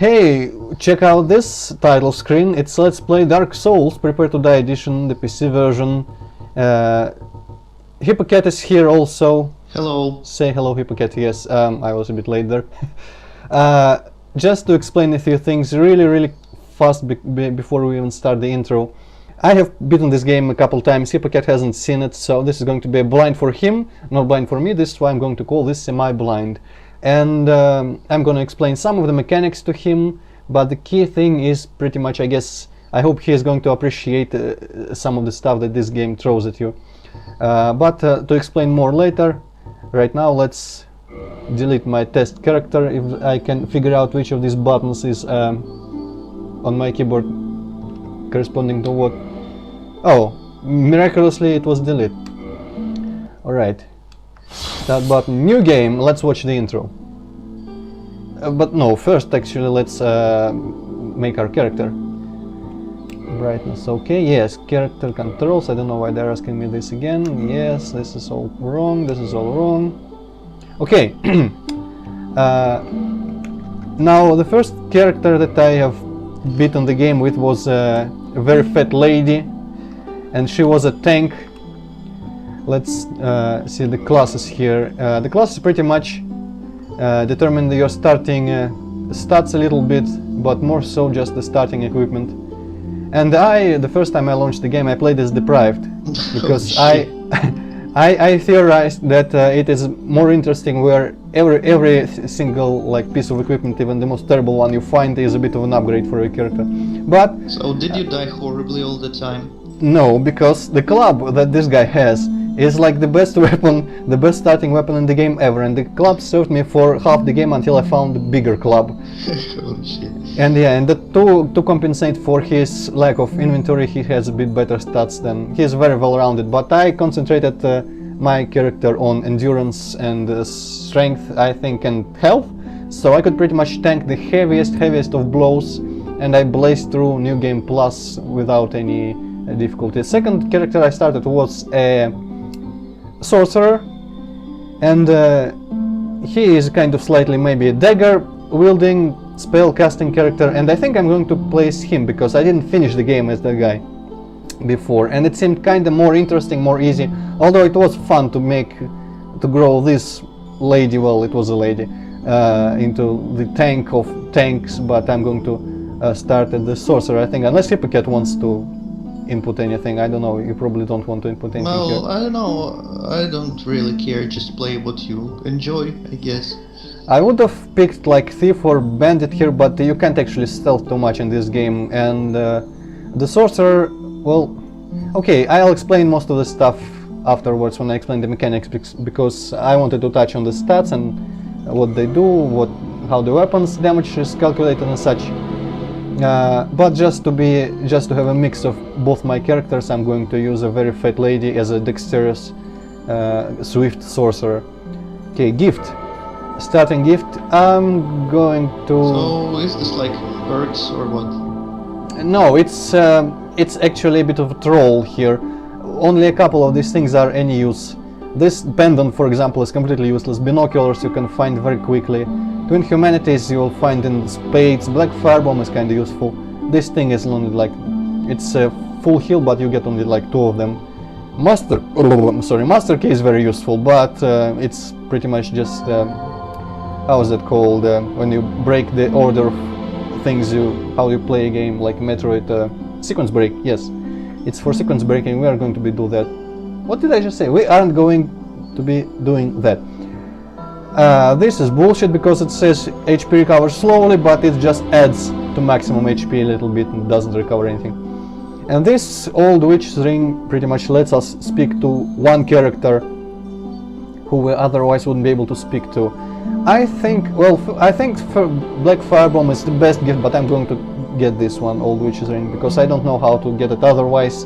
Hey, check out this title screen. It's Let's Play Dark Souls Prepare to Die edition, the PC version. hipp0cat is here also. Hello. Say hello, hipp0cat. Yes, I was a bit late there. Just to explain a few things really fast before we even start the intro. I have beaten this game a couple times. hipp0cat hasn't seen it, so this is going to be a blind for him, not blind for me. This is why I'm going to call this semi-blind. And I'm going to explain some of the mechanics to him, but the key thing is pretty much, I guess, I hope he is going to appreciate some of the stuff that this game throws at you. But to explain more later, right now let's delete my test character if I can figure out which of these buttons is on my keyboard corresponding to what. Oh, miraculously it was delete. Alright. That button, new game, let's watch the intro. But no, first actually let's make our character. Brightness, okay, yes, character controls, I don't know why they're asking me this again. Yes, this is all wrong, this is all wrong. Okay, now the first character that I have beaten the game with was a very fat lady, and she was a tank. Let's see the classes here. The classes pretty much determine your starting stats a little bit, but more so just the starting equipment. And the first time I launched the game, I played as deprived because I theorized that it is more interesting where every single piece of equipment, even the most terrible one you find, is a bit of an upgrade for your character. But so did you die horribly all the time? No, because the club that this guy has is like the best weapon, the best starting weapon in the game ever, and the club served me for half the game until I found the bigger club. Oh shit. And yeah, and to compensate for his lack of inventory, he has a bit better stats than he's very well rounded. But I concentrated my character on endurance and strength, I think, and health, so I could pretty much tank the heaviest of blows, and I blazed through New Game Plus without any difficulty. Second character I started was a sorcerer, and he is kind of slightly maybe a dagger wielding spell casting character, and I think I'm going to place him because I didn't finish the game as that guy before, and it seemed kind of more interesting, more easy, although it was fun to grow this lady, well, it was a lady, into the tank of tanks. But I'm going to start at the sorcerer, I think, unless hipp0cat wants to input anything. I don't know, you probably don't want to input anything. Well, here. I don't know, I don't really care, just play what you enjoy, I guess. I would have picked like thief or bandit here, but you can't actually stealth too much in this game, and the sorcerer, well, okay, I'll explain most of the stuff afterwards when I explain the mechanics, because I wanted to touch on the stats and what they do, how the weapons damage is calculated and such. But just to have a mix of both my characters, I'm going to use a very fat lady as a dexterous, swift sorcerer. Okay, gift. Starting gift. I'm going to. So is this like perks or what? No, it's actually a bit of a troll here. Only a couple of these things are any use. This pendant, for example, is completely useless. Binoculars you can find very quickly. Twin Humanities you will find in spades. Black Firebomb is kind of useful. This thing is only like, it's a full heal, but you get only like 2 of them. Master Key is very useful, but it's pretty much just how is that called? When you break the order of things, how you play a game, like Metroid. Sequence break, yes. It's for sequence breaking. We are going to be do that. What did I just say? We aren't going to be doing that. This is bullshit because it says HP recovers slowly, but it just adds to maximum HP a little bit and doesn't recover anything. And this old witch's ring pretty much lets us speak to one character who we otherwise wouldn't be able to speak to. I think for Black Firebomb is the best gift, but I'm going to get this one, old witch's ring, because I don't know how to get it otherwise,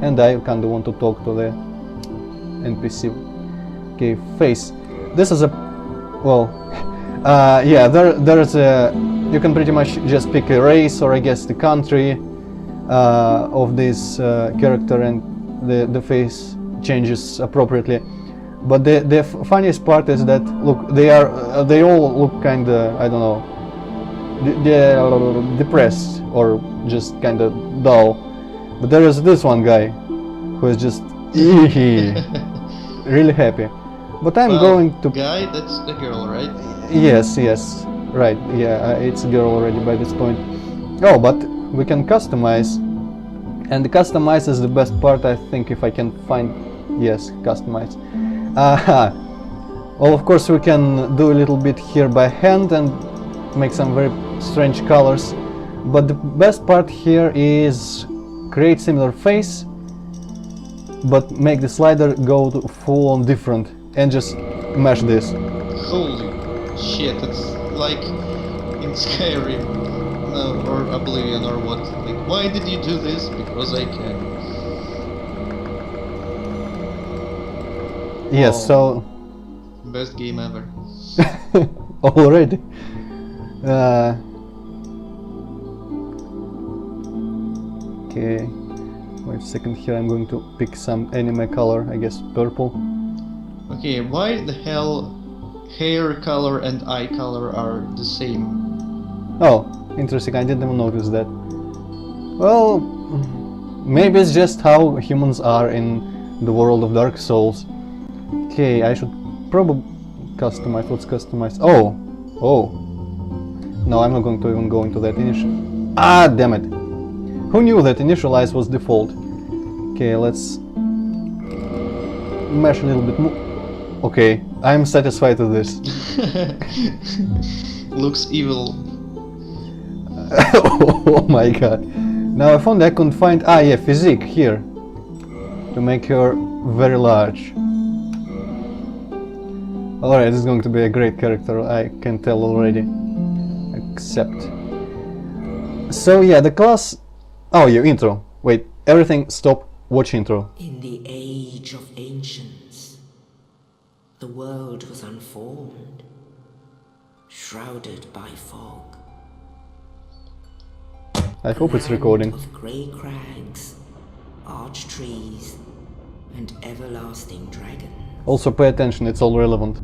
and I kind of want to talk to the NPC. Okay, face. This is a, well, yeah, there's a, you can pretty much just pick a race, or I guess the country of this character, and the face changes appropriately. But the funniest part is that, look, they all look kinda, I don't know, depressed or just kind of dull. But there is this one guy who is just really happy. But I'm Well, going to... Guy, that's the girl, right? Yes, yes, right, yeah, it's a girl already by this point. Oh, but we can customize, and the customize is the best part, I think, if I can find... Yes, customize. Well, of course we can do a little bit here by hand and make some very strange colors, but the best part here is create similar face, but make the slider go to full on different and just mesh this. Holy shit, it's like in Skyrim, no, or Oblivion or what. Like, why did you do this? Because I can. Yes, Wow. so Best game ever. already. Okay, wait a second here, I'm going to pick some anime color, I guess purple. Okay, why the hell hair color and eye color are the same? Oh, interesting, I didn't even notice that. Well, maybe it's just how humans are in the world of Dark Souls. Okay, I should probably customize. What's customized? Oh! No, I'm not going to even go into that initial... Ah, damn it! Who knew that initialize was default? Okay, let's mesh a little bit more. Okay, I'm satisfied with this. Looks evil. Oh my god. Now if only I could find... Ah, yeah, physique here. To make her very large. Alright, this is going to be a great character, I can tell already. Except... So yeah, the class... Oh, yeah, intro. Wait, everything stop, watch intro. In the age of ancients, the world was unformed, shrouded by fog. I hope it's Land recording. of grey crags, arch trees, and everlasting dragons. Also pay attention, it's all relevant.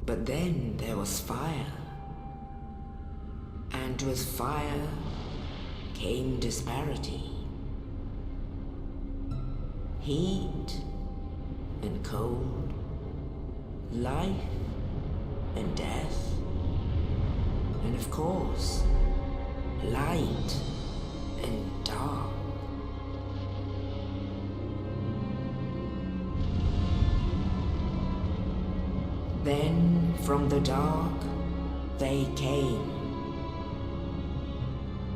But then there was fire. And with fire came disparity. Heat and cold, life and death, and of course, light and dark. Then from the dark they came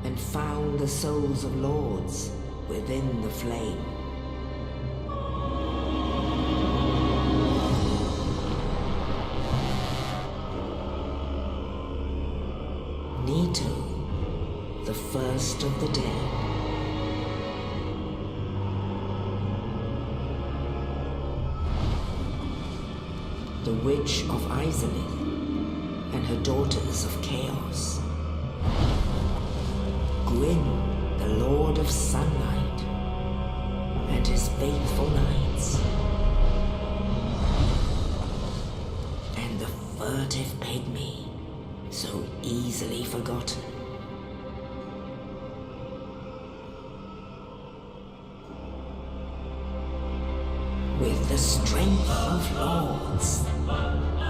and found the souls of lords within the flame. Nito, the first of the dead. The Witch of Izalith and her daughters of Chaos. Gwyn, the Lord of Sunlight, and his faithful knights. And the furtive pygmy, so easily forgotten. With the strength of lords,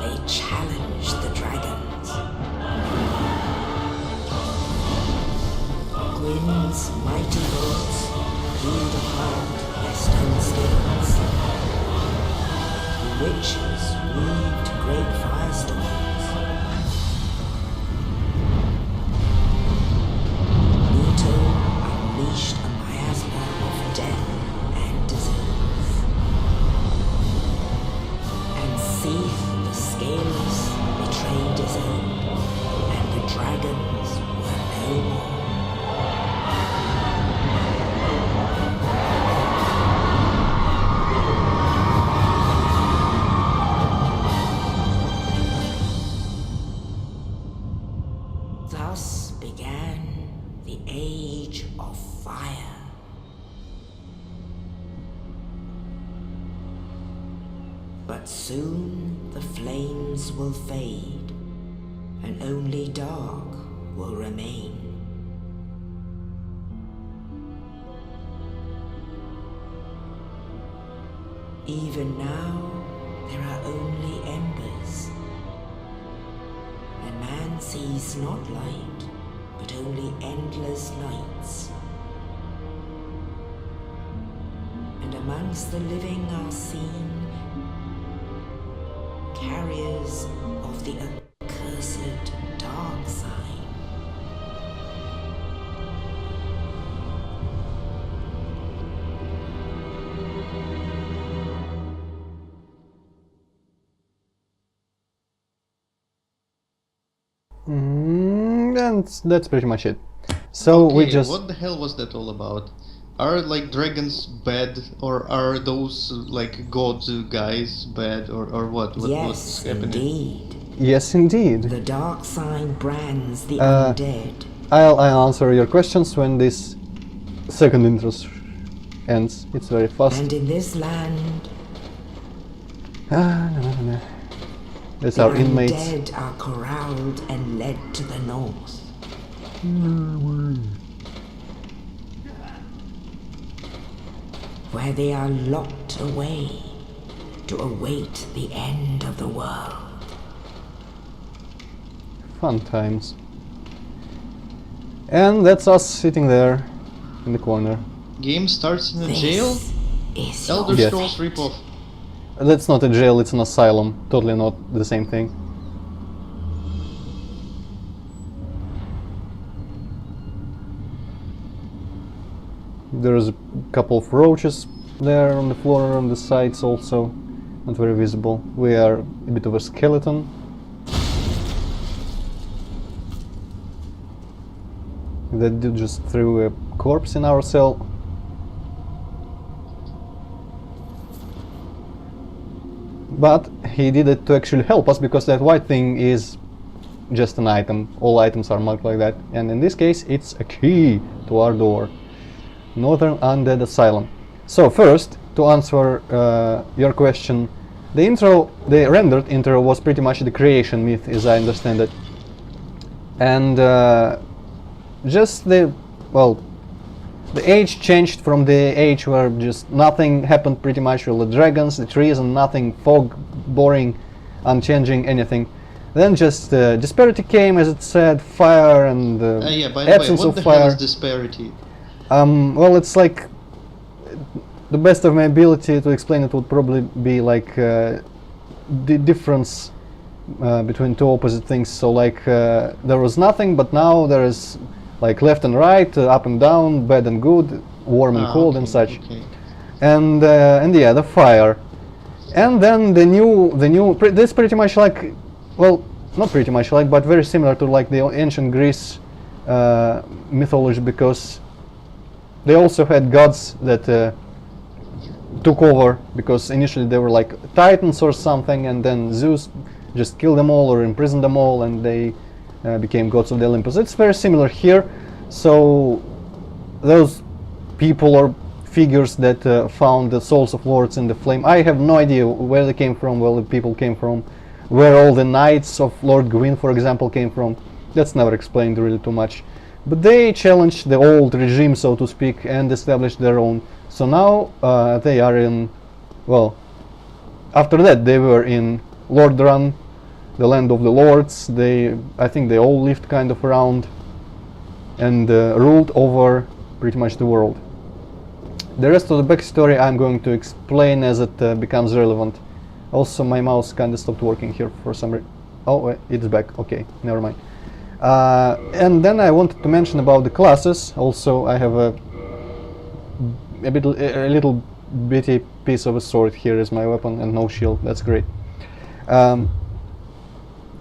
they challenged the dragons. Gwyn's mighty bullets peeled apart their stone skins. The witches weaved great firestorms. Nito unleashed a miasma of death and disease. And Seath, the Scaleless, betrayed his own, and the dragons were no more. Thus began the Age of Fire. But soon the flames will fade, and only dark will remain. Even now, there are only embers, and man sees not light, but only endless nights. And amongst the living are seen carriers of the accursed dark side. And that's pretty much it. So we Okay, just... what the hell was that all about? Are like dragons bad, or are those like god guys bad, or what? What's Yes, happening? indeed. Yes, indeed. The dark side brands the Uh, undead. I'll answer your questions when this second intro ends. It's very fast. And in this land, That's the our inmates. undead are corralled and led to the north. Where they are locked away to await the end of the world. Fun times. And that's us sitting there in the corner. Game starts in a This jail? is Elder your Scrolls fate. ripoff. That's not a jail, it's an asylum. Totally not the same thing. There's a couple of roaches there on the floor, on the sides also. Not very visible. We are a bit of a skeleton. That dude just threw a corpse in our cell. But he did it to actually help us, because that white thing is just an item. All items are marked like that. And in this case, it's a key to our door. Northern Undead Asylum. So first, to answer your question, the rendered intro was pretty much the creation myth, as I understand it. And just the age changed from the age where just nothing happened pretty much, all the dragons, the trees and nothing, fog, boring, unchanging, anything. Then just disparity came, as it said, fire and Yeah, by the way, absence what of the fire. hell is disparity? Well, it's like the best of my ability to explain it would probably be like the difference between two opposite things. So like there was nothing, but now there is like left and right, up and down, bad and good, warm and cold, Okay, and such. okay. And yeah, the fire. And then this pretty much like, well, not pretty much like, but very similar to like the ancient Greece mythology, because they also had gods that took over, because initially they were like titans or something, and then Zeus just killed them all or imprisoned them all, and they became gods of the Olympus. It's very similar here. So those people or figures that found the souls of lords in the flame, I have no idea where they came from, where the people came from, where all the knights of Lord Gwyn, for example, came from. That's never explained really too much. But they challenged the old regime, so to speak, and established their own. So now they are in, well, after that they were in Lordran, the land of the lords. I think they all lived kind of around and ruled over pretty much the world. The rest of the backstory I'm going to explain as it becomes relevant. Also, my mouse kind of stopped working here for some reason. Oh, it's back. Okay, never mind. And then I wanted to mention about the classes. Also, I have a little bitty piece of a sword here as my weapon, and no shield. That's great.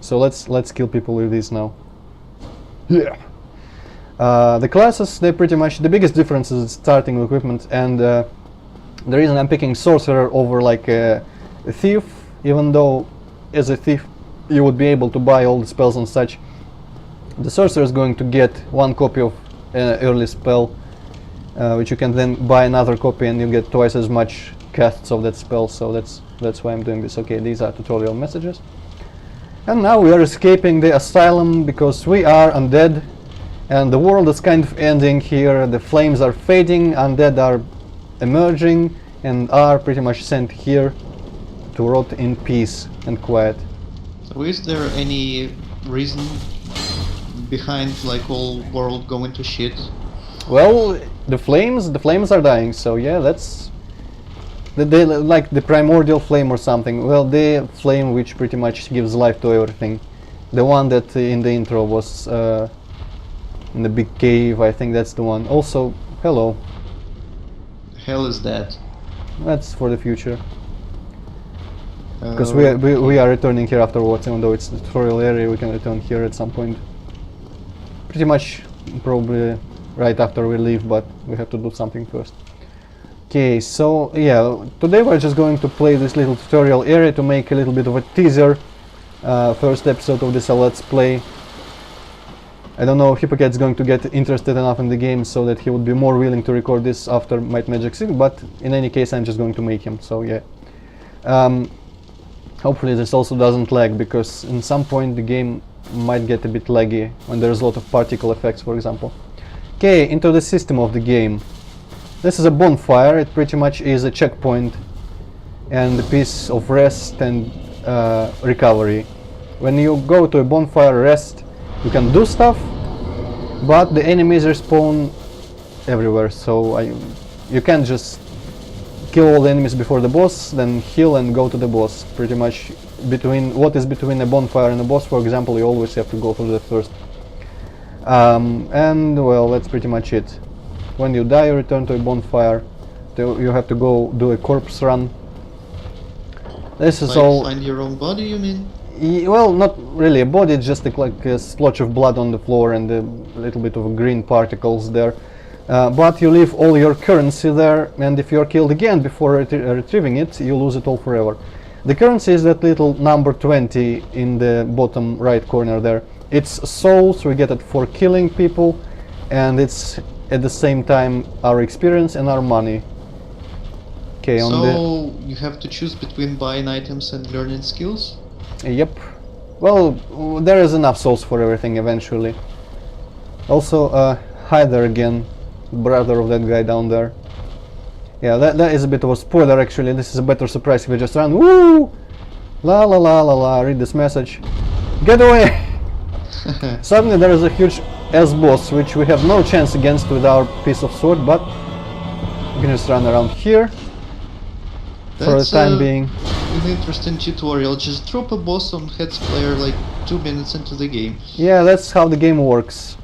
So let's kill people with these now. Yeah. The classes, they pretty much, the biggest difference is starting equipment, and the reason I'm picking sorcerer over like a thief, even though as a thief you would be able to buy all the spells and such, the sorcerer is going to get one copy of an early spell, which you can then buy another copy, and you get twice as much casts of that spell. So that's That's why I'm doing this. Okay, these are tutorial messages. And now we are escaping the asylum because we are undead and the world is kind of ending here. The flames are fading, undead are emerging and are pretty much sent here to rot in peace and quiet. So is there any reason behind like all world going to shit? Well, the flames are dying, so yeah, that's like the primordial flame or something. Well, the flame which pretty much gives life to everything. The one that in the intro was in the big cave, I think that's the one. Also, hello. Hell is that? That's for the future. Because we are returning here afterwards, even though it's the tutorial area, we can return here at some point. Pretty much, probably right after we leave, but we have to do something first. Okay, so yeah, today we're just going to play this little tutorial area to make a little bit of a teaser. First episode of this Let's Play. I don't know if hipp0cat's going to get interested enough in the game so that he would be more willing to record this after Might Magic 6, but in any case I'm just going to make him, so yeah. Hopefully this also doesn't lag, because in some point the game might get a bit laggy when there's a lot of particle effects, for example. Okay, into the system of the game. This is a bonfire. It pretty much is a checkpoint and a piece of rest and recovery. When you go to a bonfire rest, you can do stuff, but the enemies respawn everywhere, so you can't just kill all the enemies before the boss, then heal and go to the boss. Pretty much what is between a bonfire and a boss, for example, you always have to go through the first. And well, that's pretty much it. When you die, you return to a bonfire. You have to go do a corpse run. This is like all. Find your own body, you mean? Well, not really a body. It's just like a splotch of blood on the floor and a little bit of green particles there. But you leave all your currency there, and if you're killed again before retrieving it, you lose it all forever. The currency is that little number 20 in the bottom right corner there. It's souls, we get it for killing people, and it's at the same time our experience and our money. Okay, so you have to choose between buying items and learning skills? Yep. Well, there is enough souls for everything eventually. Also, hi there again, brother of that guy down there. Yeah, that is a bit of a spoiler actually. This is a better surprise if you just run. Woo! La la la la la, read this message. Get away! Suddenly there is a huge S-boss which we have no chance against with our piece of sword, but we can just run around here for the time being. An interesting tutorial. Just drop a boss on heads player like 2 minutes into the game. Yeah, that's how the game works.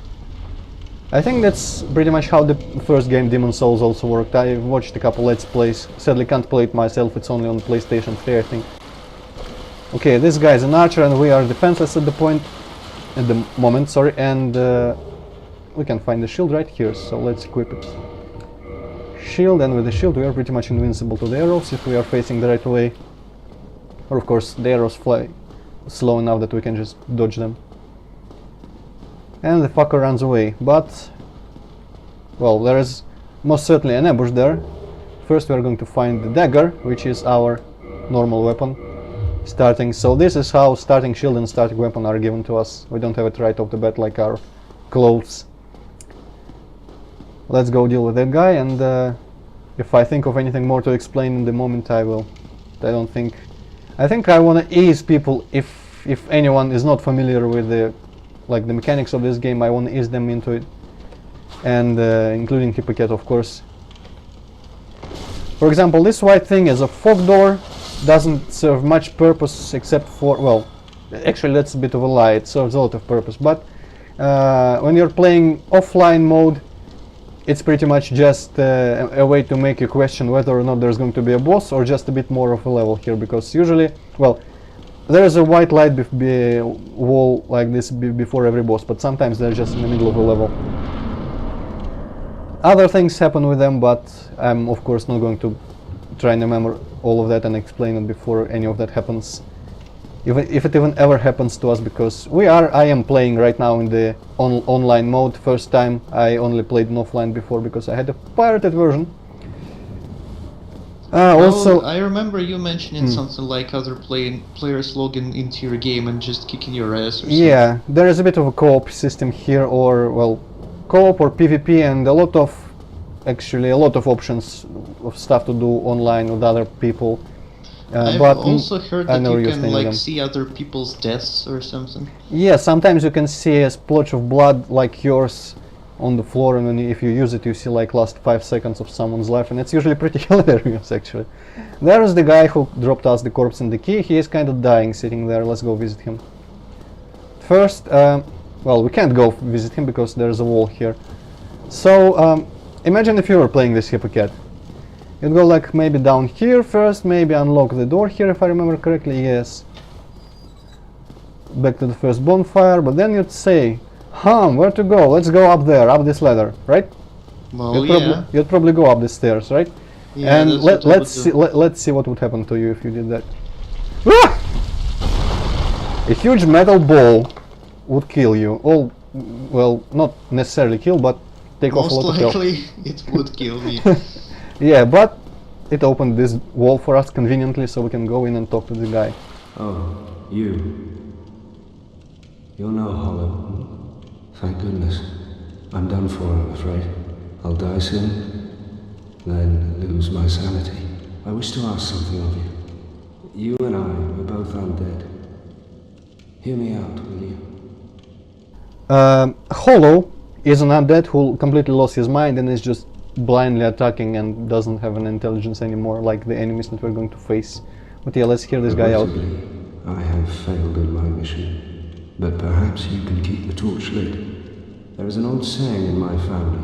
I think that's pretty much how the first game, Demon Souls, also worked. I watched a couple Let's Plays. Sadly can't play it myself, it's only on PlayStation 3, I think. Okay, this guy is an archer and we are defenseless at the moment, sorry, and we can find the shield right here, so let's equip it. Shield, and with the shield we are pretty much invincible to the arrows if we are facing the right way. Or of course the arrows fly slow enough that we can just dodge them. And the fucker runs away, but well, there is most certainly an ambush there. First we are going to find the dagger, which is our normal weapon. So this is how starting shield and starting weapon are given to us. We don't have it right off the bat like our clothes. Let's go deal with that guy, and if I think of anything more to explain in the moment I will. I think I want to ease people, if anyone is not familiar with the mechanics of this game, I want to ease them into it, and including hipp0cat, of course. For example, this white thing is a fog door, doesn't serve much purpose except for, well, actually that's a bit of a lie, it serves a lot of purpose, but when you're playing offline mode, it's pretty much just a way to make you question whether or not there's going to be a boss or just a bit more of a level here, because usually, well, there is a white light wall like this before every boss, but sometimes they're just in the middle of a level. Other things happen with them, but I'm of course not going to try and remember all of that and explain it before any of that happens. If it even ever happens to us, because I am playing right now in the online mode. First time I only played in offline before because I had a pirated version. Also, I remember you mentioning something like other players logging into your game and just kicking your ass or something. yeah, there is a bit of a co-op system here, or well, co-op or PvP, and a lot of options of stuff to do online with other people. I've but also heard I that never you used can any of like them. see other people's deaths or something. Yeah, sometimes you can see a splotch of blood like yours on the floor, and if you use it, you see like last 5 seconds of someone's life, and it's usually pretty hilarious actually. There is the guy who dropped us the corpse and the key. He is kind of dying sitting there. Let's go visit him. First, well, we can't go visit him because there's a wall here. So, imagine if you were playing this hipp0cat. You'd go like maybe down here first, maybe unlock the door here if I remember correctly, yes. Back to the first bonfire, but then you'd say, where to go? Let's go up there, up this ladder, right? Well, yeah. You'd probably go up the stairs, right? Yeah, and that's what I would do. let's see what would happen to you if you did that. Ah! A huge metal ball would kill you. Well, not necessarily kill, but take off a lot of health. Most likely it would kill me. Yeah, but it opened this wall for us conveniently, so we can go in and talk to the guy. Oh, you. You're no hollow. Thank goodness. I'm done for, I'm afraid. I'll die soon, then lose my sanity. I wish to ask something of you. You and I were both undead. Hear me out, will you? Hollow is an undead who completely lost his mind and is just blindly attacking and doesn't have an intelligence anymore, like the enemies that we're going to face. But yeah, let's hear this guy out. Regrettably, I have failed in my mission, but perhaps you can keep the torch lit. There is an old saying in my family: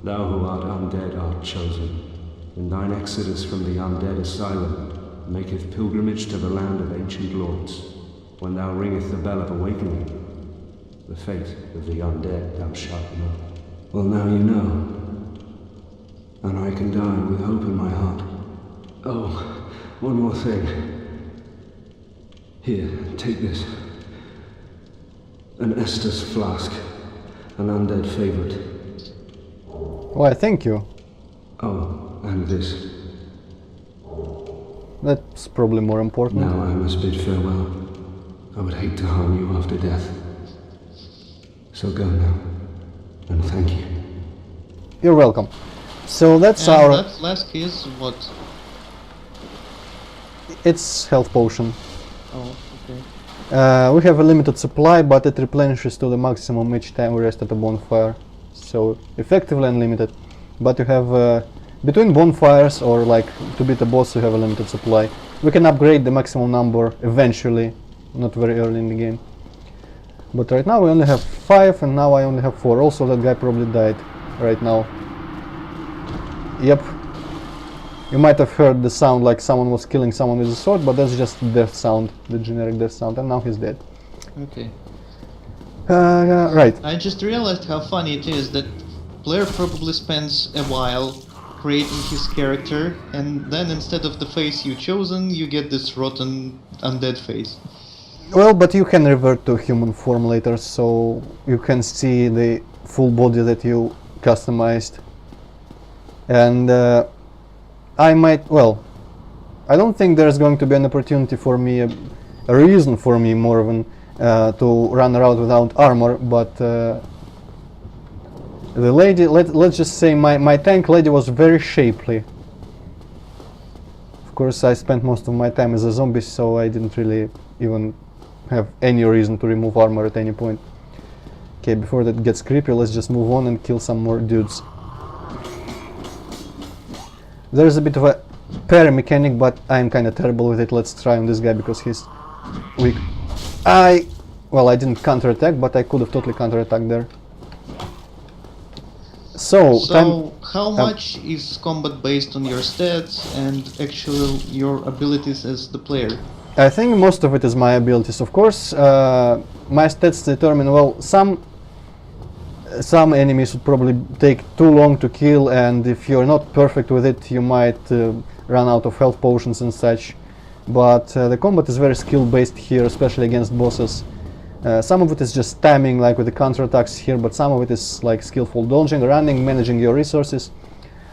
thou who art undead art chosen, and thine exodus from the undead asylum maketh pilgrimage to the land of ancient lords. When thou ringeth the bell of awakening, the fate of the undead thou shalt know. Well, now you know, and I can die with hope in my heart. Oh, one more thing. Here, take this. An Estus flask, an undead favorite. Why, thank you. Oh, and this. That's probably more important. Now I must bid farewell. I would hate to harm you after death. So go now, and thank you. You're welcome. So that's And our... that flask is what? It's health potion. Oh, okay. We have a limited supply, but it replenishes to the maximum each time we rest at a bonfire. So effectively unlimited. But you have between bonfires or like to beat a boss, you have a limited supply. We can upgrade the maximum number eventually, not very early in the game. But right now we only have 5, and now I only have 4. Also, that guy probably died right now. Yep. You might have heard the sound like someone was killing someone with a sword, but that's just death sound, the generic death sound, and now he's dead. Okay. Right. I just realized how funny it is that player probably spends a while creating his character, and then instead of the face you chosen, you get this rotten undead face. Well, but you can revert to human form later, so you can see the full body that you customized. And I might, well, I don't think there's going to be an opportunity for me, a reason for me more than to run around without armor, but the lady, let's just say my tank lady was very shapely. Of course, I spent most of my time as a zombie, so I didn't really even have any reason to remove armor at any point. Okay, before that gets creepy, let's just move on and kill some more dudes. There's a bit of a parry mechanic, but I'm kinda terrible with it. Let's try on this guy because he's weak. Well, I didn't counterattack, but I could have totally counterattacked there. So how much is combat based on your stats and actually your abilities as the player? I think most of it is my abilities. Of course, my stats determine, well, some enemies would probably take too long to kill, and if you're not perfect with it, you might run out of health potions and such. But the combat is very skill based here, especially against bosses. Some of it is just timing, like with the counterattacks here, but some of it is like skillful dodging, running, managing your resources.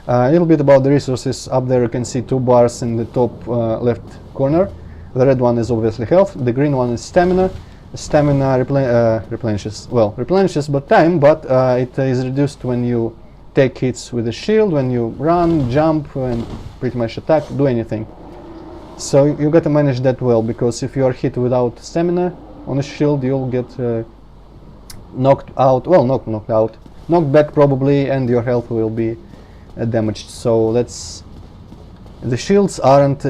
A little bit about the resources. Up there you can see 2 bars in the top left corner. The red one is obviously health, the green one is stamina. Stamina replenishes, well, replenishes but time, but it is reduced when you take hits with the shield, when you run, jump, and pretty much attack, do anything. So you gotta manage that well, because if you are hit without stamina on a shield, you'll get knocked out, well, not knocked out, knocked back probably, and your health will be damaged. So that's, the shields aren't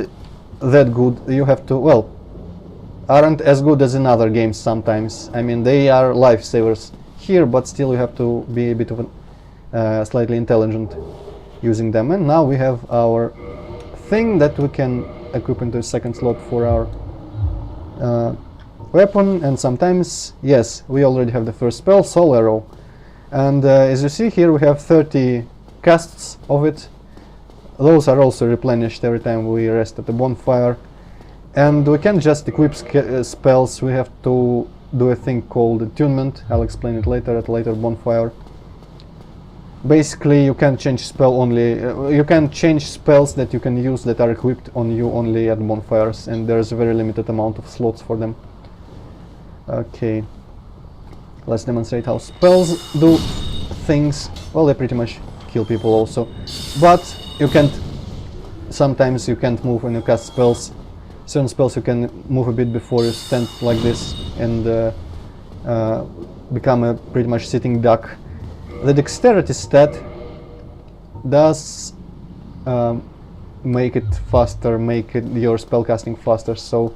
that good. You have to, well, aren't as good as in other games sometimes. I mean, they are lifesavers here, but still you have to be a bit of slightly intelligent using them. And now we have our thing that we can equip into a second slot for our weapon. And sometimes, yes, we already have the first spell, Soul Arrow. And as you see here, we have 30 casts of it. Those are also replenished every time we rest at the bonfire. And we can't just equip spells, we have to do a thing called attunement. I'll explain it later at a later bonfire. Basically, you can change spell only, you can change spells that you can use that are equipped on you only at bonfires, and there's a very limited amount of slots for them. Okay, let's demonstrate how spells do things. Well, they pretty much kill people also, but you can't, sometimes you can't move when you cast spells. Certain spells you can move a bit before you stand like this and become a pretty much sitting duck. The dexterity stat does make it faster, make your spellcasting faster, so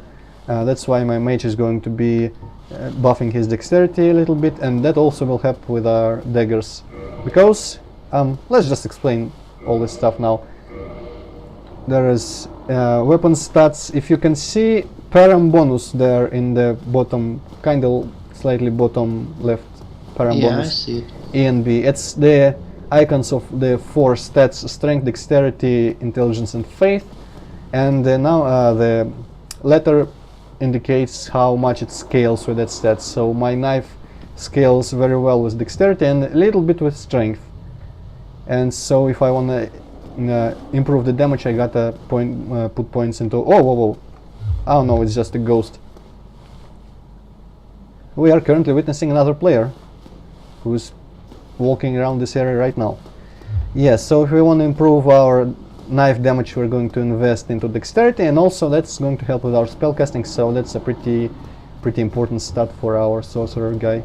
that's why my mage is going to be buffing his dexterity a little bit, and that also will help with our daggers. Because, let's just explain all this stuff now. There is weapon stats. If you can see param bonus there in the bottom, kind of slightly bottom left, param Yeah, bonus. I see it. E and B. It's the icons of the 4 stats: strength, dexterity, intelligence, and faith. And now the letter indicates how much it scales with that stat. So my knife scales very well with dexterity and a little bit with strength. And so if I want to improve the damage, I gotta put points into. Oh, whoa, whoa! Oh no, it's just a ghost. We are currently witnessing another player who's walking around this area right now. Yes, so if we want to improve our knife damage, we're going to invest into dexterity, and also that's going to help with our spellcasting, so that's a pretty important stat for our sorcerer guy.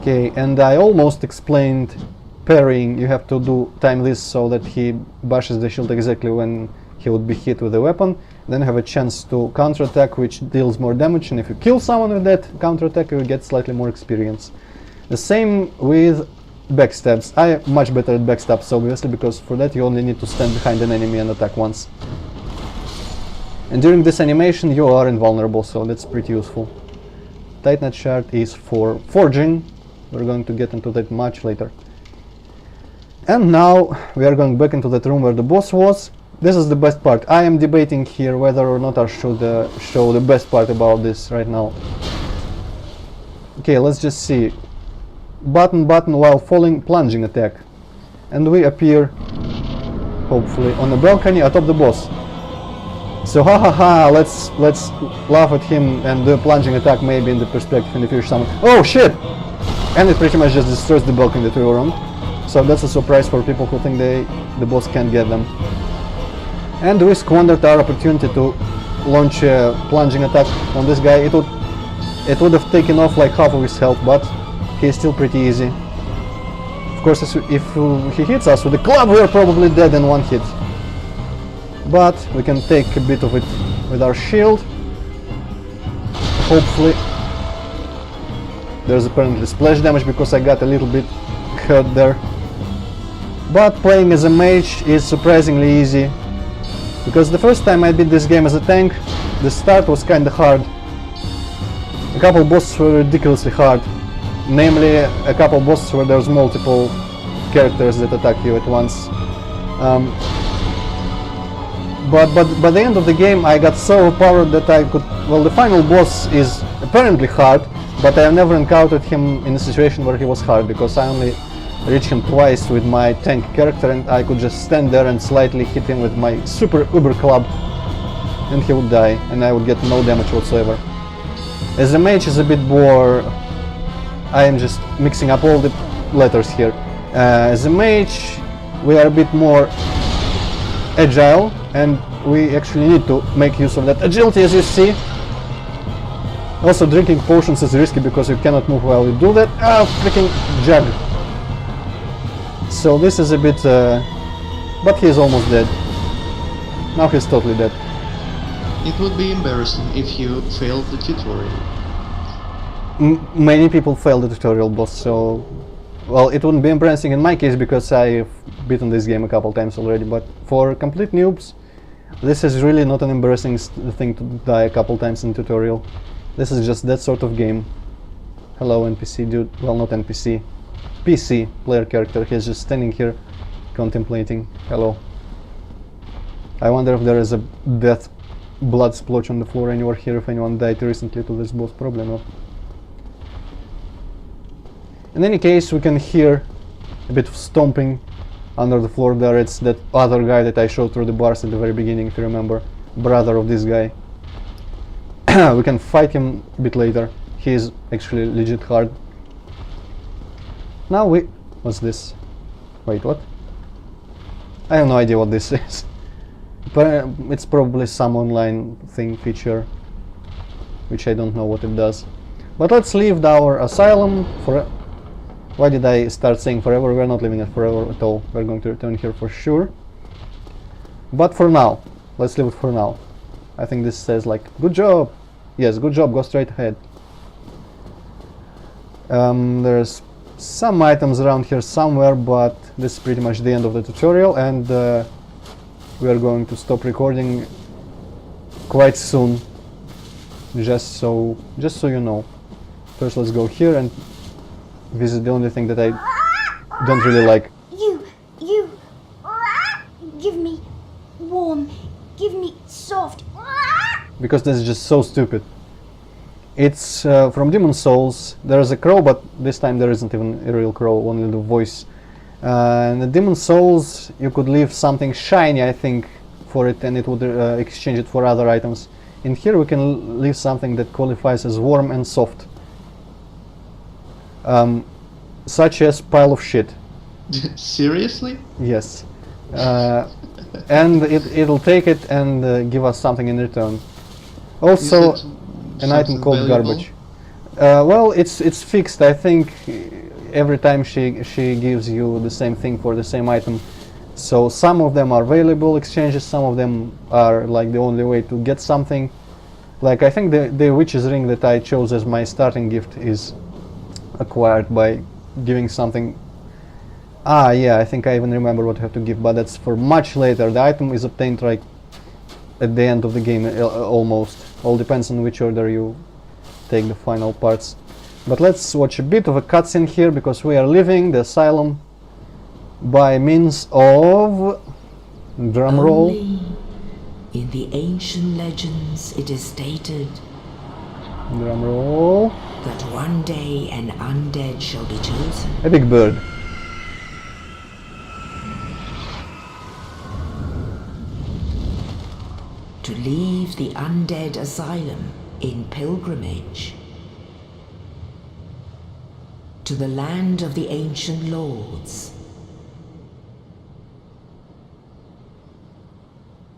Okay, and I almost explained parrying. You have to time this so that he bashes the shield exactly when he would be hit with the weapon, then have a chance to counterattack, which deals more damage, and if you kill someone with that counterattack, you get slightly more experience. The same with backstabs. I am much better at backstabs, obviously, because for that you only need to stand behind an enemy and attack once. And during this animation you are invulnerable, so that's pretty useful. Titanite shard is for forging. We're going to get into that much later. And now we are going back into that room where the boss was. This is the best part. I am debating here whether or not I should show the best part about this right now. Okay, let's just see. Button while falling, plunging attack. And we appear, hopefully, on the balcony atop the boss. So let's laugh at him and do a plunging attack, maybe in the perspective in the future someone. Oh shit! And it pretty much just destroys the balcony that we were on. So that's a surprise for people who think the boss can't get them. And we squandered our opportunity to launch a plunging attack on this guy. It would have taken off like half of his health, but he's still pretty easy. Of course, if he hits us with the club, we're probably dead in one hit. But we can take a bit of it with our shield. Hopefully. There's apparently splash damage because I got a little bit hurt there. But playing as a mage is surprisingly easy. Because the first time I beat this game as a tank, the start was kinda hard. A couple bosses were ridiculously hard. Namely, a couple bosses where there's multiple characters that attack you at once. But by the end of the game I got so overpowered that I could... Well, the final boss is apparently hard, but I have never encountered him in a situation where he was hard, because I only reach him twice with my tank character, and I could just stand there and slightly hit him with my super uber club, and he would die, and I would get no damage whatsoever. As a mage is a bit more... I am just mixing up all the letters here. As a mage, we are a bit more agile, and we actually need to make use of that agility, as you see. Also, drinking potions is risky because you cannot move while you do that. Ah, freaking jug! So this is a bit... but he is almost dead. Now he's totally dead. It would be embarrassing if you failed the tutorial. Many people fail the tutorial boss, so... Well, it wouldn't be embarrassing in my case because I've beaten this game a couple times already, but for complete noobs, this is really not an embarrassing thing to die a couple times in tutorial. This is just that sort of game. Hello NPC dude, well not NPC, PC player character, he's just standing here contemplating. Hello. I wonder if there is a death blood splotch on the floor anywhere here, if anyone died recently to this boss, probably not. In any case, we can hear a bit of stomping under the floor there. It's that other guy that I showed through the bars at the very beginning, if you remember, brother of this guy. We can fight him a bit later. He is actually legit hard. Now we... What's this? Wait, what? I have no idea what this is. But it's probably some online thing, feature, which I don't know what it does. But let's leave our asylum for... Why did I start saying forever? We're not leaving it forever at all. We're going to return here for sure. But for now, let's leave it for now. I think this says like, good job! Yes, good job, go straight ahead. There's some items around here somewhere, but this is pretty much the end of the tutorial, and we are going to stop recording quite soon. Just so you know. First let's go here and visit the only thing that I don't really like. You, give me warm, give me soft. Because this is just so stupid. It's from Demon Souls. There's a crow, but this time there isn't even a real crow, only the voice. In the Demon Souls you could leave something shiny, I think, for it, and it would exchange it for other items. In here we can leave something that qualifies as warm and soft. Such as pile of shit. Seriously? Yes. And it'll take it and give us something in return. Also, an item called valuable? garbage. Well, it's fixed. I think every time she gives you the same thing for the same item. So some of them are valuable exchanges, some of them are like the only way to get something. Like I think the witch's ring that I chose as my starting gift is acquired by giving something. Ah, yeah, I think I even remember what I have to give, but that's for much later. The item is obtained like at the end of the game, almost. All depends on which order you take the final parts. But let's watch a bit of a cutscene here, because we are leaving the asylum by means of... drum roll. Only in the ancient legends it is stated Drum roll. that one day an undead shall be chosen. A big bird. To leave the undead asylum in pilgrimage to the land of the ancient lords.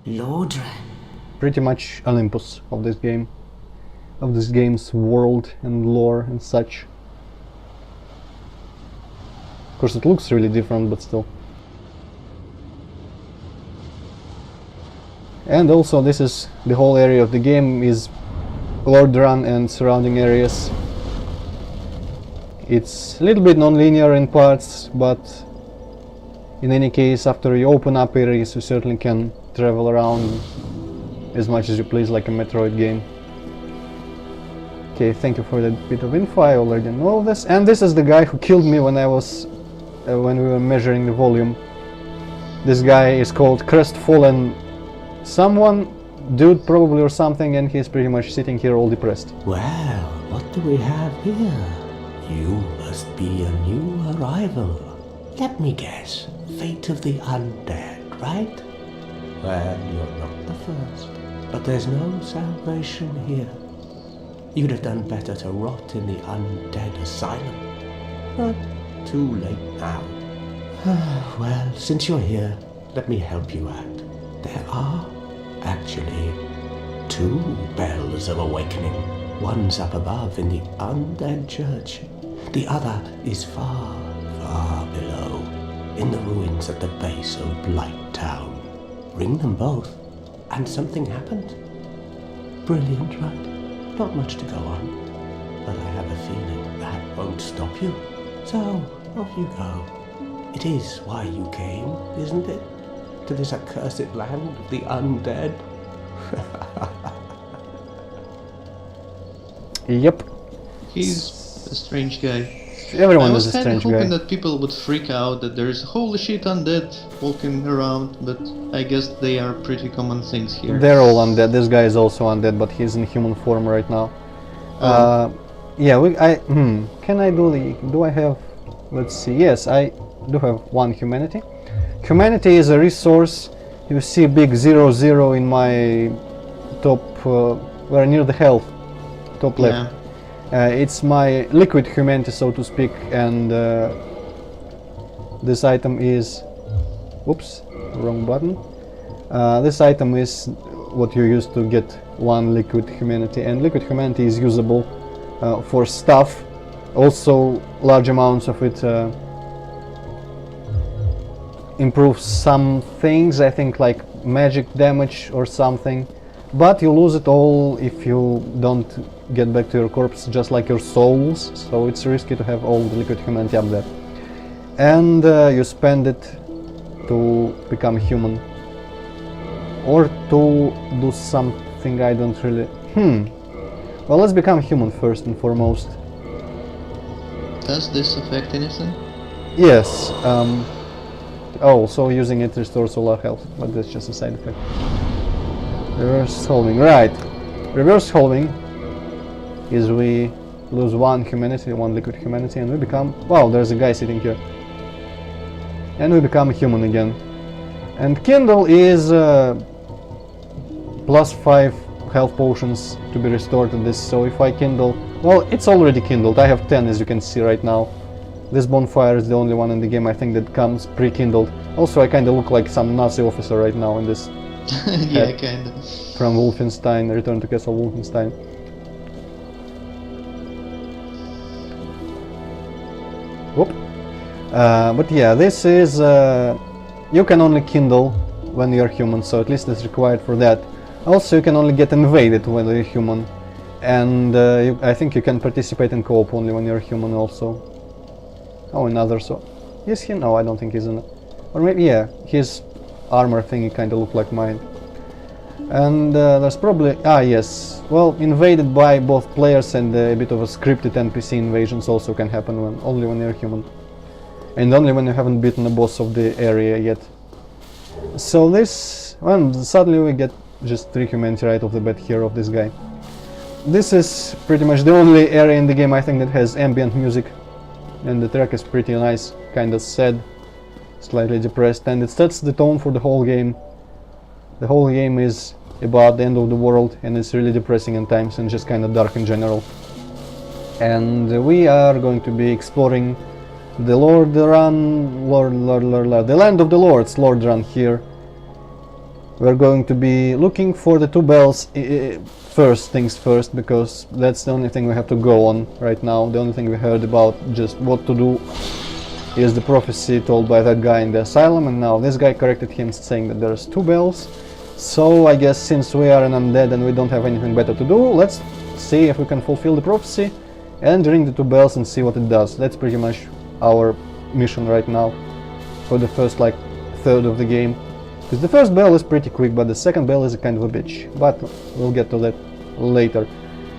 Lordran. Pretty much Olympus of this game. Of this game's world and lore and such. Of course it looks really different, but still. And also this is the whole area of the game is Lordran and surrounding areas. It's a little bit non-linear in parts, but in any case after you open up areas you certainly can travel around as much as you please, like a Metroid game. Okay, thank you for that bit of info, I already know this. And this is the guy who killed me when I was when we were measuring the volume. This guy is called Crestfallen someone, dude probably, or something, and he's pretty much sitting here all depressed. Well, what do we have here? You must be a new arrival. Let me guess. Fate of the undead, right? Well, you're not the first. But there's no salvation here. You'd have done better to rot in the undead asylum. But too late now. Well, since you're here, let me help you out. There are, actually, 2 bells of awakening. One's up above in the undead church. The other is far, far below, in the ruins at the base of Blight Town. Ring them both, and something happens. Brilliant, right? Not much to go on, but I have a feeling that won't stop you. So, off you go. It is why you came, isn't it? To this accursed land of the undead? Yep. He's a strange guy. Everyone I is was a kind of strange hoping guy. that people would freak out that there's holy shit undead walking around, but I guess they are pretty common things here. They're all undead. This guy is also undead, but he's in human form right now. Oh. Yeah, can I do I have, let's see, yes, I do have 1 humanity. Humanity is a resource. You see big 0 in my top, where near the health, top left. It's my liquid humanity, so to speak, and this item is, whoops, wrong button. This item is what you use to get 1 liquid humanity, and liquid humanity is usable for stuff. Also, large amounts of it improves some things, I think, like magic damage or something, but you lose it all if you don't get back to your corpse, just like your souls, so it's risky to have all the liquid humanity up there. And you spend it to become human, or to do something I don't really... Well, let's become human first and foremost. Does this affect anything? Yes. Oh, so using it restores solar health, but that's just a side effect. Reverse solving, right. Reverse solving is we lose 1 humanity, 1 liquid humanity, and we become... Wow, there's a guy sitting here. And we become human again. And Kindle is plus 5 health potions to be restored to this, so if I kindle... Well, it's already kindled, I have 10 as you can see right now. This bonfire is the only one in the game I think that comes pre-kindled. Also, I kinda look like some Nazi officer right now in this. Yeah, kinda. From Wolfenstein, Return to Castle Wolfenstein. Whoop. But yeah, this is... you can only kindle when you're human, so at least it's required for that. Also, you can only get invaded when you're human. And I think you can participate in co-op only when you're human also. Oh, another, so... Is he? No, I don't think he's in it. Or maybe, yeah, his armor thingy kinda look like mine. And there's probably... Ah, yes. Well, invaded by both players, and a bit of a scripted NPC invasions also can happen only when you're human. And only when you haven't beaten the boss of the area yet. So this... Well, suddenly we get just 3 humanity right off the bat here of this guy. This is pretty much the only area in the game I think that has ambient music. And the track is pretty nice, kinda sad, slightly depressed, and it sets the tone for the whole game. The whole game is about the end of the world, and it's really depressing in times and just kinda dark in general. And we are going to be exploring the the land of the Lords, Lord Run here. We're going to be looking for the 2 bells first things first, because that's the only thing we have to go on right now. The only thing we heard about just what to do is the prophecy told by that guy in the asylum, and now this guy corrected him saying that there's 2 bells. So I guess since we are an undead and we don't have anything better to do, let's see if we can fulfill the prophecy and ring the 2 bells and see what it does. That's pretty much our mission right now for the first like third of the game. Because the first bell is pretty quick, but the second bell is a kind of a bitch. But we'll get to that later.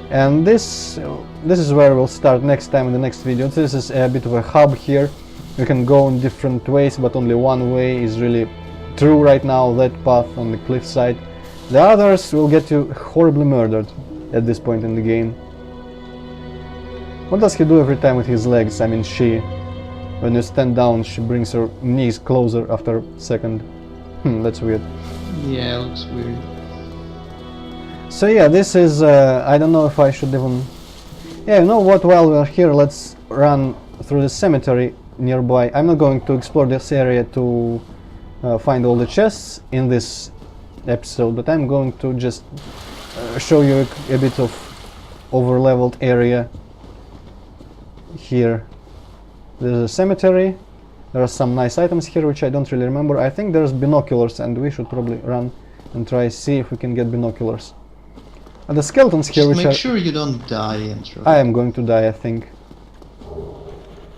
And this is where we'll start next time in the next video. This is a bit of a hub here. You can go in different ways, but only one way is really true right now, that path on the cliffside. The others will get you horribly murdered at this point in the game. What does he do every time with his legs? I mean, she. when you stand down, she brings her knees closer after a second. That's weird. Yeah, looks weird. So yeah, this is, I don't know if I should even... Yeah, you know what, while we're here, let's run through the cemetery nearby. I'm not going to explore this area to find all the chests in this episode, but I'm going to just show you a bit of over-leveled area here. There's a cemetery. There are some nice items here which I don't really remember. I think there's binoculars, and we should probably run and try see if we can get binoculars. And the skeletons here, Just which make are... sure you don't die, Antroid. I am going to die, I think.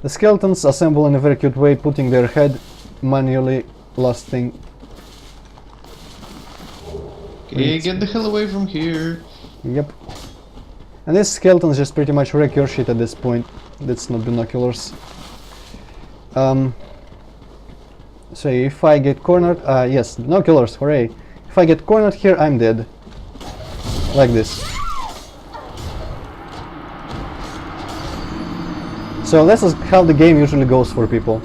The skeletons assemble in a very cute way, putting their head manually. Last thing. Okay, get the hell away from here. Yep. And these skeletons just pretty much wreck your shit at this point. That's not binoculars. So if I get cornered, yes, binoculars, hooray. If I get cornered here, I'm dead. Like this. So this is how the game usually goes for people.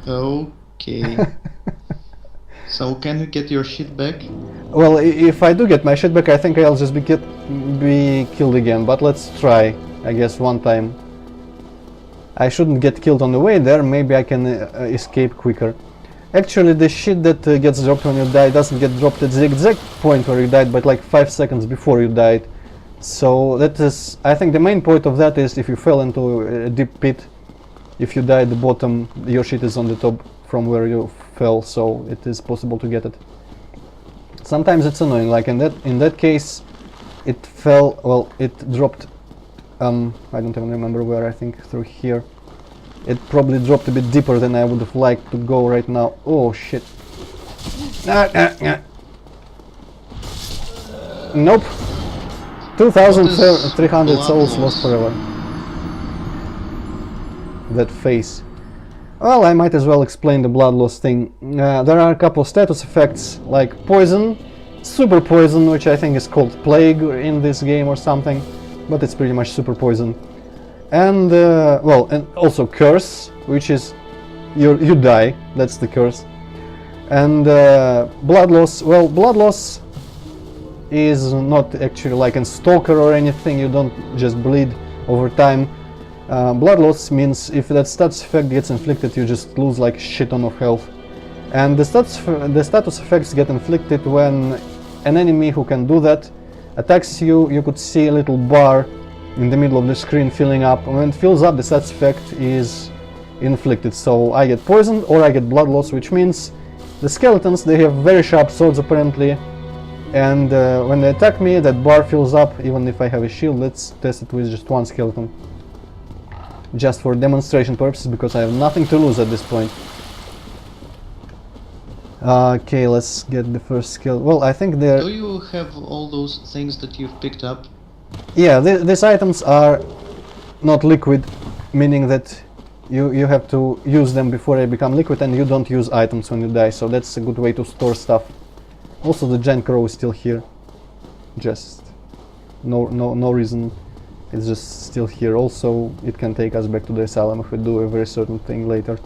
Okay. So can you get your shit back? Well, if I do get my shit back, I think I'll just be killed again, but let's try, I guess, one time. I shouldn't get killed on the way there, maybe I can escape quicker. Actually, the shit that gets dropped when you die doesn't get dropped at the exact point where you died, but like 5 seconds before you died. So that is, I think the main point of that is if you fell into a deep pit, if you die at the bottom, your shit is on the top from where you fell, so it is possible to get it. Sometimes it's annoying, like in that case, it fell, well, it dropped, I don't even remember where, I think through here. It probably dropped a bit deeper than I would have liked to go right now. Oh shit. Nope. 2,300 souls lost forever. That face. Well, I might as well explain the blood loss thing. There are a couple status effects like poison, super poison, which I think is called plague in this game or something, but it's pretty much super poison. And well, and also curse, which is you die. That's the curse. And blood loss. Well, blood loss is not actually like in Stalker or anything. You don't just bleed over time. Blood loss means if that status effect gets inflicted, you just lose like shit ton of health. And the status effects get inflicted when an enemy who can do that attacks you. You could see a little bar in the middle of the screen filling up. When it fills up, the status effect is inflicted. So I get poisoned or I get blood loss, which means the skeletons, they have very sharp swords apparently, and when they attack me, that bar fills up even if I have a shield. Let's test it with just one skeleton, just for demonstration purposes, because I have nothing to lose at this point. Okay, let's get the first skill. Well, I think they're... Do you have all those things that you've picked up? Yeah, these items are not liquid, meaning that you have to use them before they become liquid, and you don't use items when you die, so that's a good way to store stuff. Also, the giant crow is still here. Just no reason. It's just still here. Also, it can take us back to the asylum if we do a very certain thing later.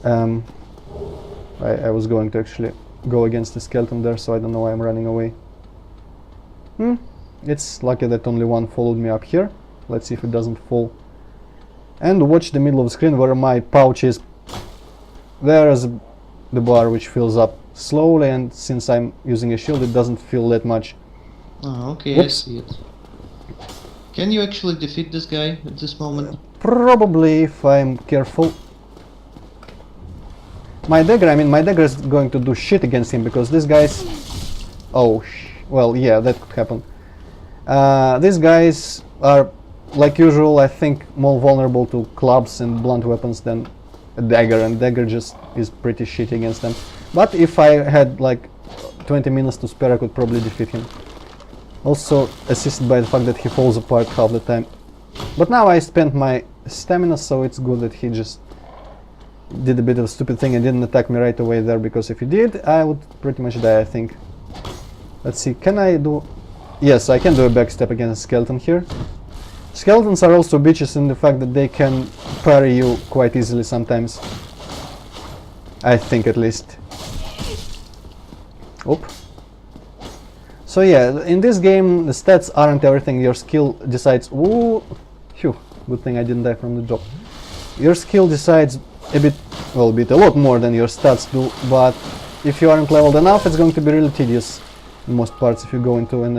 I was going to actually go against the skeleton there, so I don't know why I'm running away. It's lucky that only one followed me up here. Let's see if it doesn't fall. And watch the middle of the screen where my pouch is. There is the bar which fills up slowly, and since I'm using a shield, it doesn't fill that much. Oh, okay, Oops. I see it. Can you actually defeat this guy at this moment? Probably, if I'm careful. My dagger is going to do shit against him, because these guys... Oh, well, yeah, that could happen. These guys are, like usual, I think, more vulnerable to clubs and blunt weapons than a dagger, and dagger just is pretty shitty against them. But if I had like 20 minutes to spare, I could probably defeat him. Also assisted by the fact that he falls apart half the time. But now I spent my stamina, so it's good that he just did a bit of a stupid thing and didn't attack me right away there, because if he did, I would pretty much die, I think. Let's see, can I do... Yes, I can do a backstep against a skeleton here. Skeletons are also bitches in the fact that they can parry you quite easily sometimes. I think, at least. Oop. So yeah, in this game the stats aren't everything. Your skill decides. Ooh, phew, good thing I didn't die from the drop. Your skill decides a bit, well, a lot more than your stats do, but if you aren't leveled enough, it's going to be really tedious in most parts if you go into an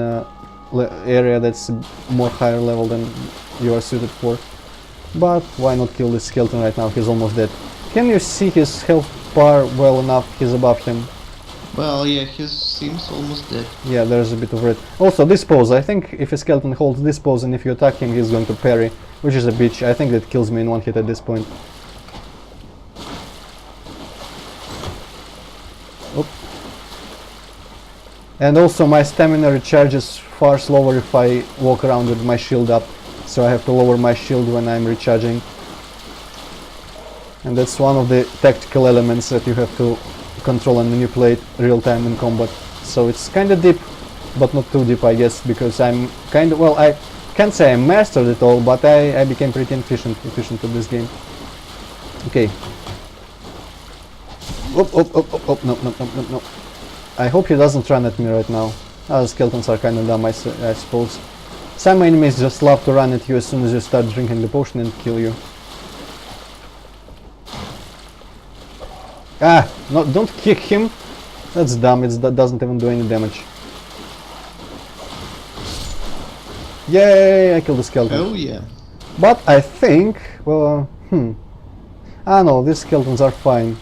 area that's more higher level than you are suited for. But why not kill this skeleton right now? He's almost dead. Can you see his health bar well enough? He's above him. Well, yeah, he seems almost dead. Yeah, there's a bit of red. Also, this pose. I think if a skeleton holds this pose and if you attack him, he's going to parry, which is a bitch. I think that kills me in one hit at this point. Oop. And also my stamina recharges far slower if I walk around with my shield up, so I have to lower my shield when I'm recharging. And that's one of the tactical elements that you have to control and manipulate real time in combat. So it's kinda deep, but not too deep, I guess, because I'm kinda, well, I can't say I mastered it all, but I became pretty efficient at this game. Okay. No. I hope he doesn't run at me right now. The skeletons are kinda dumb, I suppose. Some enemies just love to run at you as soon as you start drinking the potion and kill you. Ah, no, don't kick him. That's dumb, that doesn't even do any damage. Yay, I killed the skeleton. Oh yeah. But I think, well, no, these skeletons are fine.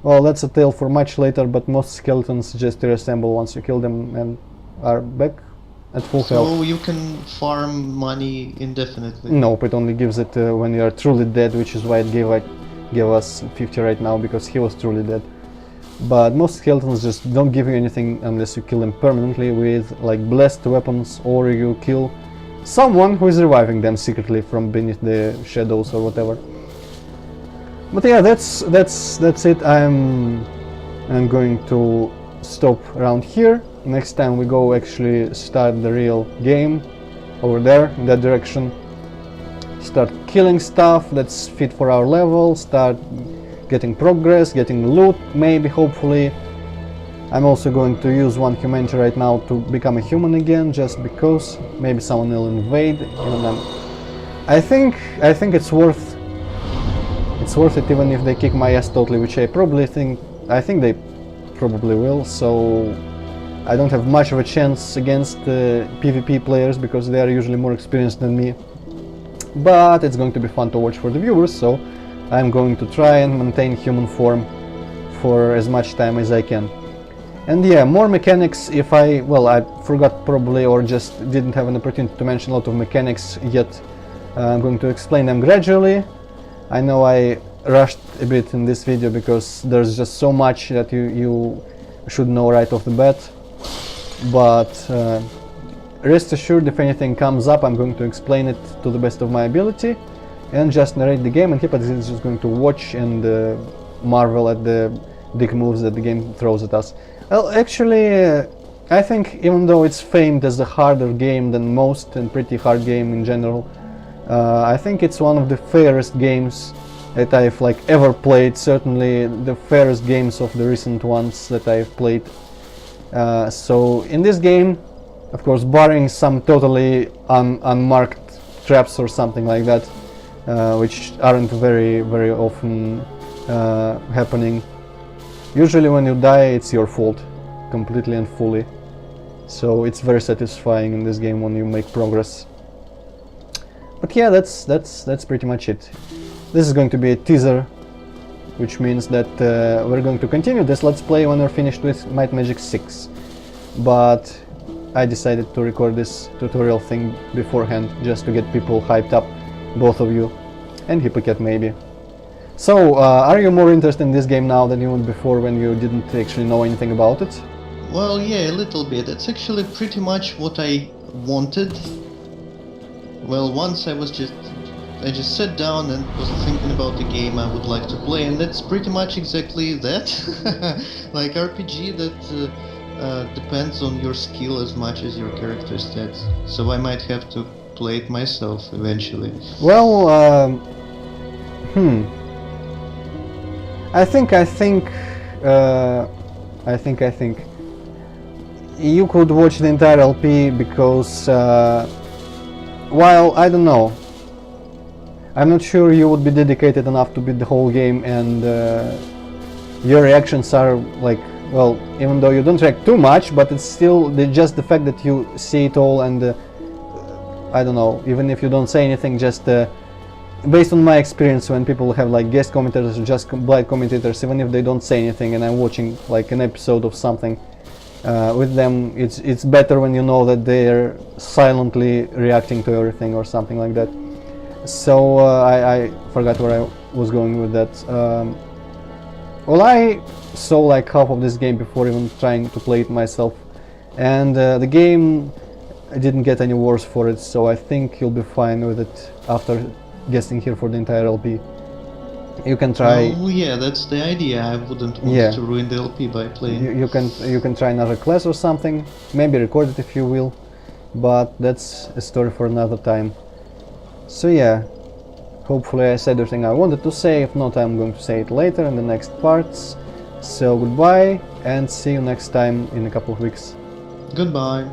Well, that's a tale for much later, but most skeletons just reassemble once you kill them and are back at full health. So you can farm money indefinitely? Nope, it only gives it when you are truly dead, which is why it gave us 50 right now, because he was truly dead. But most skeletons just don't give you anything unless you kill them permanently with like blessed weapons, or you kill someone who is reviving them secretly from beneath the shadows or whatever. But yeah, that's it. I'm going to stop around here. Next time we go actually start the real game over there in that direction. Start killing stuff that's fit for our level, start getting progress, getting loot, maybe, hopefully. I'm also going to use one humanity right now to become a human again, just because. Maybe someone will invade, even then. I think it's worth it, even if they kick my ass totally, which I think they probably will, so I don't have much of a chance against PvP players because they are usually more experienced than me. But it's going to be fun to watch for the viewers, so I'm going to try and maintain human form for as much time as I can. And yeah, more mechanics. I forgot probably, or just didn't have an opportunity to mention a lot of mechanics yet. I'm going to explain them gradually. I know I rushed a bit in this video because there's just so much that you should know right off the bat, but rest assured, if anything comes up, I'm going to explain it to the best of my ability and just narrate the game, and hipp0cat is just going to watch and marvel at the dick moves that the game throws at us. Well, actually, I think even though it's famed as a harder game than most and pretty hard game in general, I think it's one of the fairest games that I've ever played, certainly the fairest games of the recent ones that I've played. So in this game, of course, barring some totally unmarked traps or something like that, which aren't very often happening, usually when you die it's your fault, completely and fully. So it's very satisfying in this game when you make progress. But yeah, that's pretty much it. This is going to be a teaser, which means that we're going to continue this Let's Play when we're finished with Might Magic 6. But I decided to record this tutorial thing beforehand, just to get people hyped up, both of you, and hipp0cat maybe. So, are you more interested in this game now than you were before when you didn't actually know anything about it? Well, yeah, a little bit. That's actually pretty much what I wanted. Well, once I just sat down and was thinking about the game I would like to play, and that's pretty much exactly that. Like RPG that depends on your skill as much as your character stats. So I might have to play it myself eventually. Well, I think you could watch the entire LP because, while I don't know, I'm not sure you would be dedicated enough to beat the whole game, and your reactions are like, well, even though you don't react too much, but it's still just the fact that you see it all, and I don't know, even if you don't say anything, just based on my experience, when people have like guest commentators or just blind commentators, even if they don't say anything and I'm watching like an episode of something with them, it's better when you know that they're silently reacting to everything or something like that. So I forgot where I was going with that. Well, I saw like half of this game before even trying to play it myself, and the game didn't get any worse for it, so I think you'll be fine with it after guesting here for the entire LP. You can try. Oh yeah, that's the idea. I wouldn't want to ruin the LP by playing. You can try another class or something, maybe record it if you will, but that's a story for another time. So yeah, hopefully I said everything I wanted to say. If not, I'm going to say it later in the next parts. So goodbye and see you next time in a couple of weeks. Goodbye.